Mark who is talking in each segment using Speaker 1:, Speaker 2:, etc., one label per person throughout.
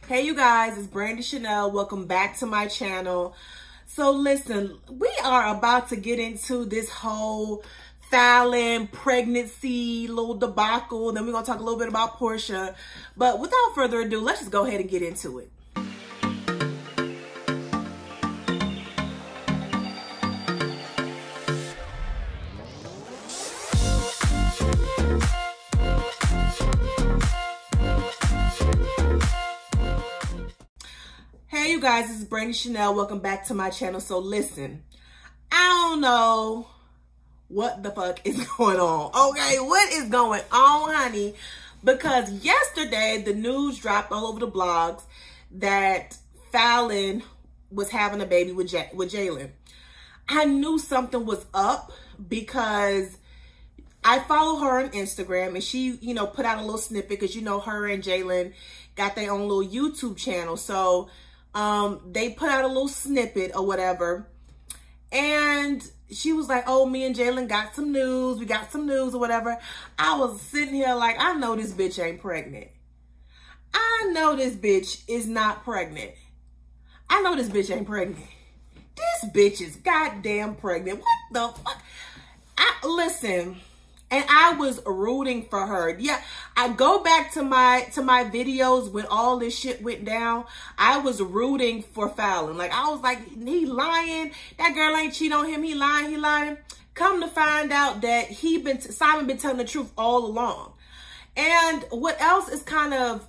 Speaker 1: Hey you guys, it's Brandy Chanel. Welcome back to my channel. So listen, we are about to get into this whole Falynn pregnancy little debacle. Then we're going to talk a little bit about Portia. But without further ado, let's just go ahead and get into it. Hey you guys, this is Brandy Chanel. Welcome back to my channel. So listen, I don't know what the fuck is going on. Okay, what is going on, honey? Because yesterday the news dropped all over the blogs that Falynn was having a baby with Jalen. I knew something was up because I follow her on Instagram and she, put out a little snippet because, her and Jalen got their own little YouTube channel. So they put out a little snippet or whatever. And she was like, oh, me and Jalen got some news. We got some news or whatever. I was sitting here like, I know this bitch ain't pregnant. I know this bitch is not pregnant. I know this bitch ain't pregnant. This bitch is goddamn pregnant. What the fuck? Listen. And I was rooting for her. Yeah, I go back to my videos when all this shit went down. I was rooting for Falynn. Like, I was like, he lying. That girl ain't cheat on him. He lying. Come to find out that Simon been telling the truth all along. And what else is kind of,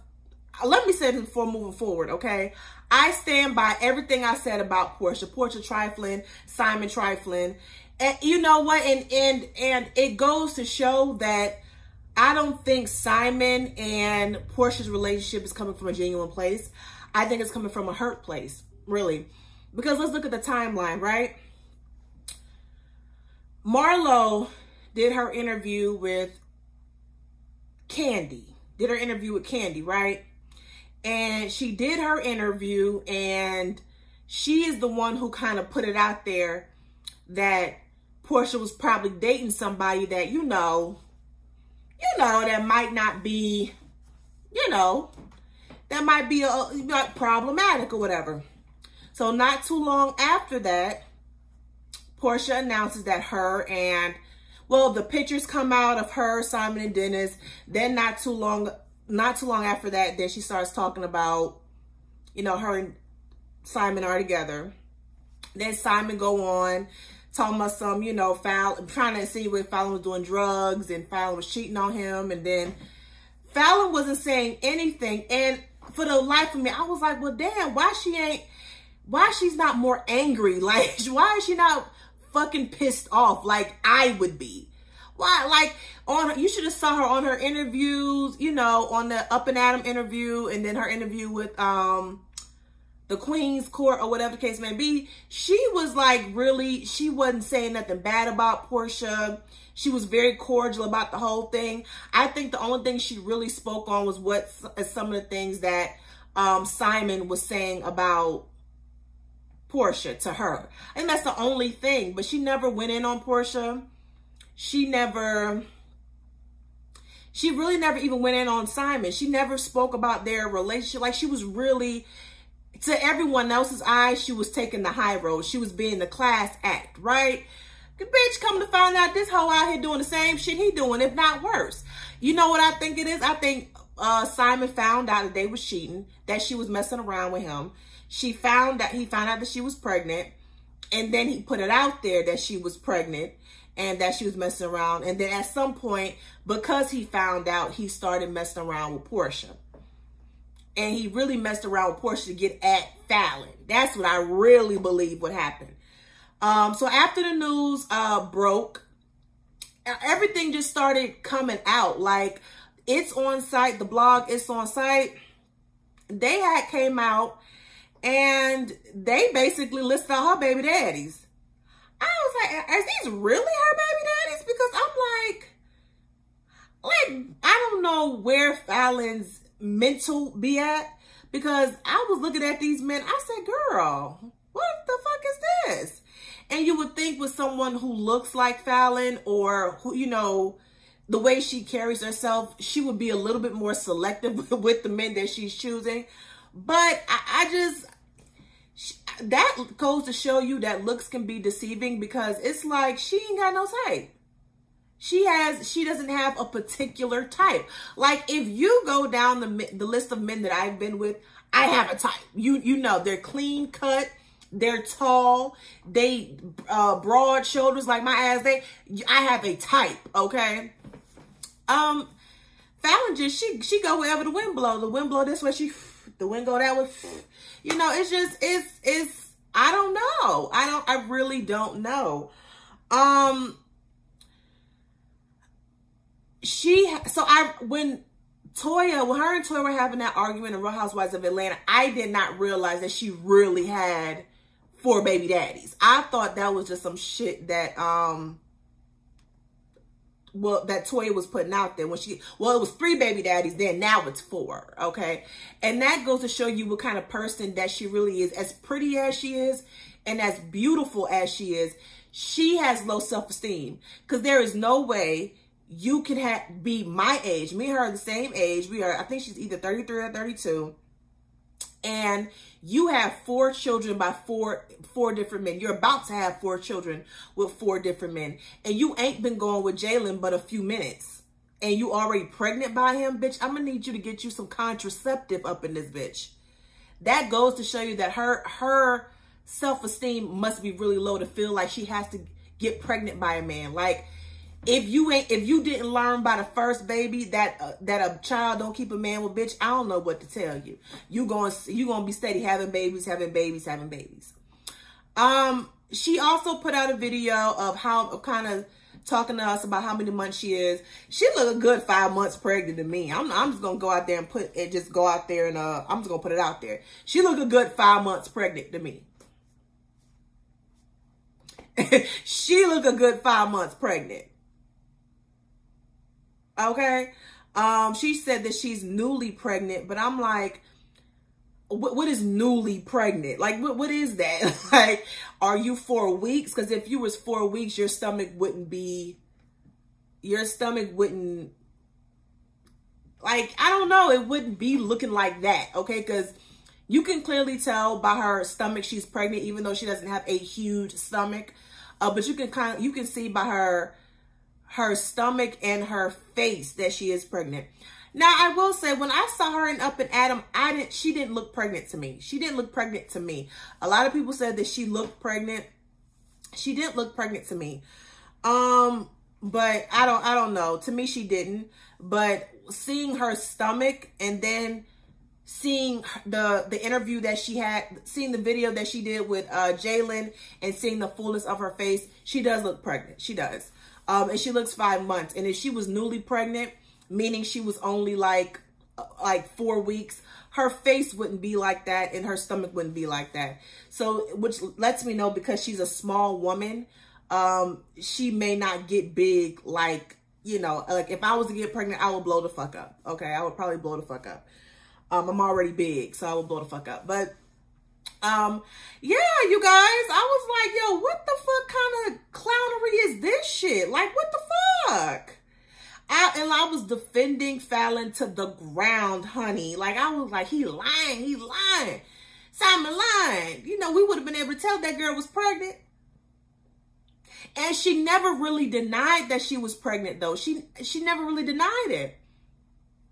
Speaker 1: let me say this before moving forward, okay? I stand by everything I said about Portia trifling, Simon trifling. And you know what? And it goes to show that I don't think Simon and Portia's relationship is coming from a genuine place. I think it's coming from a hurt place, really. Because let's look at the timeline, right? Marlo did her interview with Candy. Right? And she did her interview and she is the one who kind of put it out there that Portia was probably dating somebody that, that might not be, that might be problematic or whatever. So not too long after that, Portia announces that the pictures come out of her, Simon and Dennis. Then not too long after that, then she starts talking about, her and Simon are together. Then Simon go on talking about some, trying to insinuate Falynn was doing drugs and Falynn was cheating on him. And then Falynn wasn't saying anything. And for the life of me, I was like, well, damn, why she's not more angry? Like, why is she not fucking pissed off like I would be? Why? Like, you should have saw her on her interviews, on the Up and Adam interview and then her interview with, the Queen's Court or whatever the case may be. She was like, really, she wasn't saying nothing bad about Portia. She was very cordial about the whole thing. I think the only thing she really spoke on was some of the things that Simon was saying about Portia to her. And that's the only thing, but she never went in on Portia. She really never even went in on Simon. She never spoke about their relationship. Like, she was really, to everyone else's eyes, she was taking the high road. She was being the class act, right? The bitch come to find out this hoe out here doing the same shit he doing, if not worse. You know what I think it is? I think Simon found out that they was cheating, that she was messing around with him. He found out that she was pregnant, and then he put it out there that she was pregnant and that she was messing around. And then at some point, because he found out, he started messing around with Portia. And he really messed around with Portia to get at Falynn. That's what I really believe what happened. So after the news broke, everything just started coming out. Like, it's on site, the blog, it's on site. They came out and they basically listed out her baby daddies. I was like, are these really her baby daddies? Because I'm like, I don't know where Falynn's mental be at, because I was looking at these men. I said, girl, what the fuck is this? And you would think with someone who looks like Falynn, or who, the way she carries herself, she would be a little bit more selective with the men that she's choosing. But I just, that goes to show you that looks can be deceiving, because it's like she ain't got no type. She doesn't have a particular type. Like, if you go down the list of men that I've been with, I have a type. You know, they're clean cut, they're tall, they broad shoulders like my ass. I have a type, okay? Falynn just, she go wherever the wind blow. The wind blow this way, the wind go that way. You know, it's just, it's I don't know. I really don't know. When her and Toya were having that argument in Real Housewives of Atlanta, I did not realize that she really had 4 baby daddies. I thought that was just some shit that, that Toya was putting out there when it was 3 baby daddies then, now it's 4, okay? And that goes to show you what kind of person that she really is. As pretty as she is and as beautiful as she is, she has low self-esteem, because there is no way you can be my age. Me and her are the same age. I think she's either 33 or 32. And you have 4 children by four different men. You're about to have 4 children with 4 different men. And you ain't been going with Jalen but a few minutes. And you already pregnant by him, bitch. I'm going to need you to get you some contraceptive up in this bitch. That goes to show you that her self-esteem must be really low to feel like she has to get pregnant by a man. Like, if you didn't learn by the first baby that a child don't keep a man with, bitch, I don't know what to tell you. You gonna be steady having babies. She also put out a video of kind of talking to us about how many months she is. She look a good 5 months pregnant to me. I'm just gonna go out there and I'm just gonna put it out there. She look a good 5 months pregnant to me. She look a good 5 months pregnant. Okay. She said that she's newly pregnant, but I'm like, what is newly pregnant? Like, what is that? Like, are you 4 weeks? Because if you was 4 weeks, your stomach wouldn't, like, I don't know. It wouldn't be looking like that. Okay. Because you can clearly tell by her stomach she's pregnant, even though she doesn't have a huge stomach. But you can see by her stomach and her face that she is pregnant. Now, I will say, when I saw her in Up and Adam, she didn't look pregnant to me. She didn't look pregnant to me. A lot of people said that she looked pregnant. She didn't look pregnant to me. But I don't know. To me, she didn't. But seeing her stomach and then seeing the interview that she had, seeing the video that she did with Jalen, and seeing the fullness of her face, she does look pregnant. She does. And she looks 5 months. And if she was newly pregnant, meaning she was only like 4 weeks, her face wouldn't be like that and her stomach wouldn't be like that. So, which lets me know, because she's a small woman, she may not get big like, you know, like if I was to get pregnant, I would blow the fuck up. Okay, I would probably blow the fuck up. I'm already big, so I would blow the fuck up. But yeah, you guys, I was like, yo, what the fuck kind of clownery is this shit? Like, what the fuck? I was defending Falynn to the ground, honey. Like, I was like, he lying. Simon lying. You know, we would have been able to tell that girl was pregnant. And she never really denied that she was pregnant, though. She never really denied it.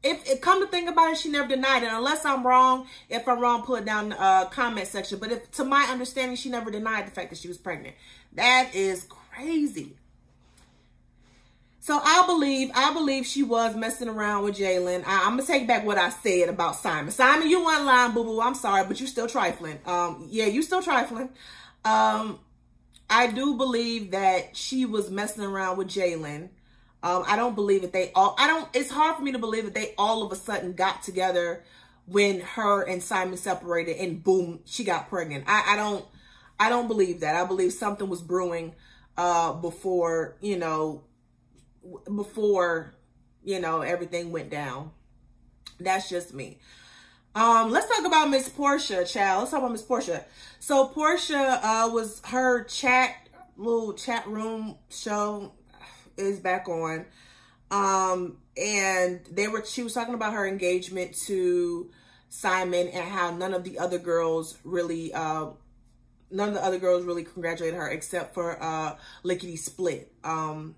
Speaker 1: If it come to think about it, she never denied it. Unless I'm wrong. If I'm wrong, put it down in the comment section. But if, to my understanding, she never denied the fact that she was pregnant. That is crazy. So I believe she was messing around with Jalen. I'm gonna take back what I said about Simon. Simon, you weren't lying, boo boo. I'm sorry, but you still trifling. Yeah, you still trifling. I do believe that she was messing around with Jalen. I don't believe that it's hard for me to believe that they all of a sudden got together when her and Simon separated and boom, she got pregnant. I don't believe that. I believe something was brewing, before everything went down. That's just me. Let's talk about Miss Portia, child. Let's talk about Miss Portia. So Portia, was her little chat room show is back on. And she was talking about her engagement to Simon and how none of the other girls really congratulated her except for Lickety Split. To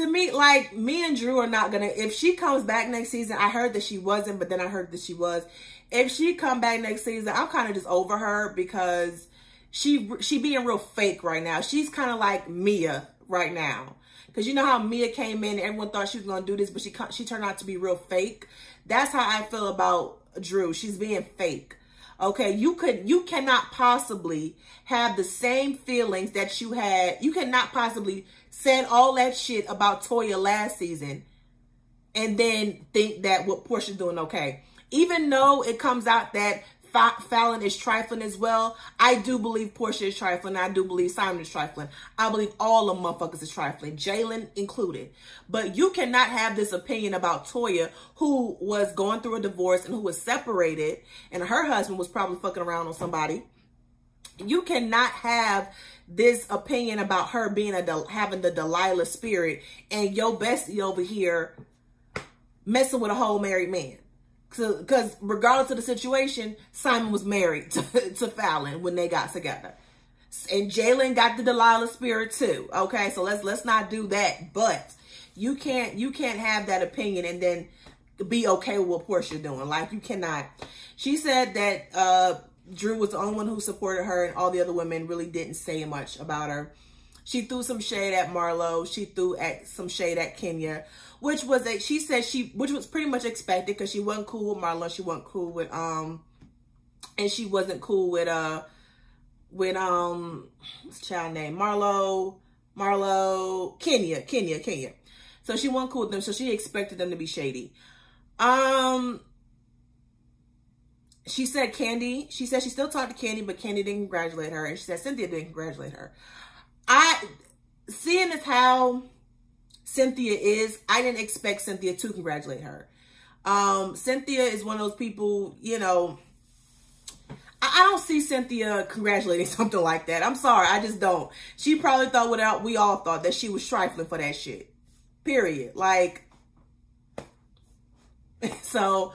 Speaker 1: me, like, me and Drew are not gonna, if she comes back next season, I heard that she wasn't, but then I heard that she was. If she come back next season, I'm kind of just over her because she being real fake right now. She's kind of like Mia right now. Because you know how Mia came in and everyone thought she was going to do this, but she turned out to be real fake. That's how I feel about Drew. She's being fake. Okay, you cannot possibly have the same feelings that you had. You cannot possibly said all that shit about Toya last season and then think that what Porsha's doing okay. Even though it comes out that Falynn is trifling as well, I do believe Porsha is trifling. I do believe Simon is trifling. I believe all the motherfuckers is trifling, Jalen included. But you cannot have this opinion about Toya, who was going through a divorce and who was separated, and her husband was probably fucking around on somebody. You cannot have this opinion about her being having the Delilah spirit and your bestie over here messing with a whole married man. Because regardless of the situation, Simon was married to Falynn when they got together. And Jalen got the Delilah spirit too. Okay, so let's not do that. But you can't have that opinion and then be okay with what Porsha's doing. Like, you cannot. She said that Drew was the only one who supported her and all the other women really didn't say much about her. She threw some shade at Marlo. She threw some shade at Kenya, which was which was pretty much expected because she wasn't cool with Marlo. She wasn't cool with and she wasn't cool with what's the child name? Kenya. So she wasn't cool with them. So she expected them to be shady. She said she still talked to Candy, but Candy didn't congratulate her. And she said Cynthia didn't congratulate her. Seeing as how Cynthia is, I didn't expect Cynthia to congratulate her. Cynthia is one of those people, you know, I don't see Cynthia congratulating something like that. I'm sorry, I just don't. She probably thought we all thought that she was trifling for that shit. Period. Like, so,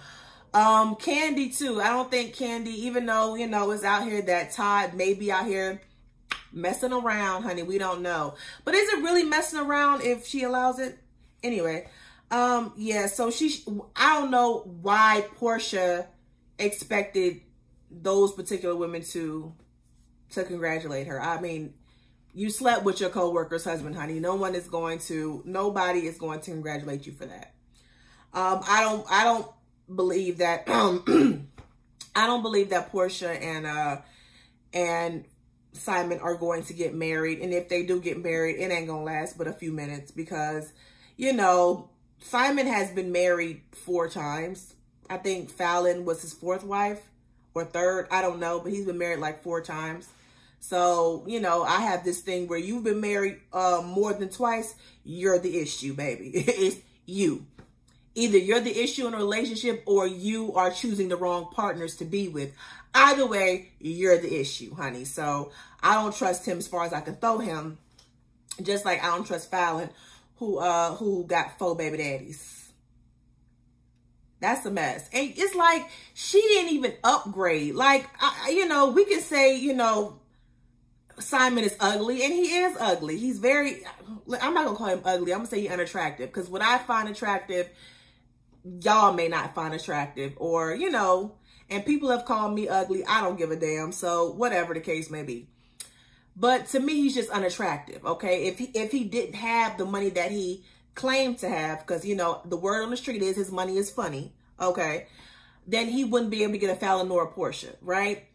Speaker 1: Candy too. I don't think Candy, even though, you know, it's out here that Todd may be out here messing around, honey, we don't know. But is it really messing around if she allows it? Anyway, yeah, so I don't know why Porsha expected those particular women to congratulate her. I mean, you slept with your co-worker's husband, honey. Nobody is going to congratulate you for that. I don't believe that I don't believe that Porsha and Simon are going to get married. And if they do get married, it ain't gonna last but a few minutes because, you know, Simon has been married 4 times. I think Falynn was his 4th wife or 3rd. I don't know, but he's been married like 4 times. So, you know, I have this thing where you've been married more than twice. You're the issue, baby. It's you. Either you're the issue in a relationship or you are choosing the wrong partners to be with. Either way, you're the issue, honey. So I don't trust him as far as I can throw him. Just like I don't trust Falynn, who got 4 baby daddies. That's a mess. And it's like she didn't even upgrade. Like, you know, we can say, you know, Simon is ugly, and he is ugly. He's very, I'm not gonna call him ugly. I'm gonna say he's unattractive because what I find attractive, y'all may not find attractive, or, you know, and people have called me ugly. I don't give a damn. So whatever the case may be. But to me, he's just unattractive. Okay. If he didn't have the money that he claimed to have, because, you know, the word on the street is his money is funny. Okay. Then he wouldn't be able to get a Falynn nor a Porsha. Right.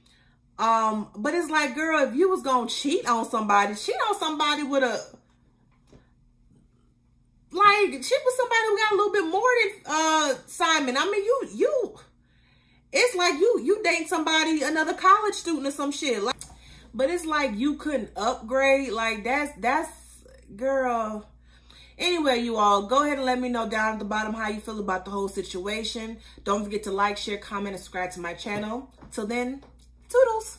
Speaker 1: But it's like, girl, if you was going to cheat on somebody with a, like, she was somebody who got a little bit more than Simon. I mean, you it's like you dating somebody, another college student or some shit. Like, but it's like you couldn't upgrade. Like, that's girl. Anyway, you all, go ahead and let me know down at the bottom how you feel about the whole situation. Don't forget to like, share, comment, and subscribe to my channel. Till then, toodles.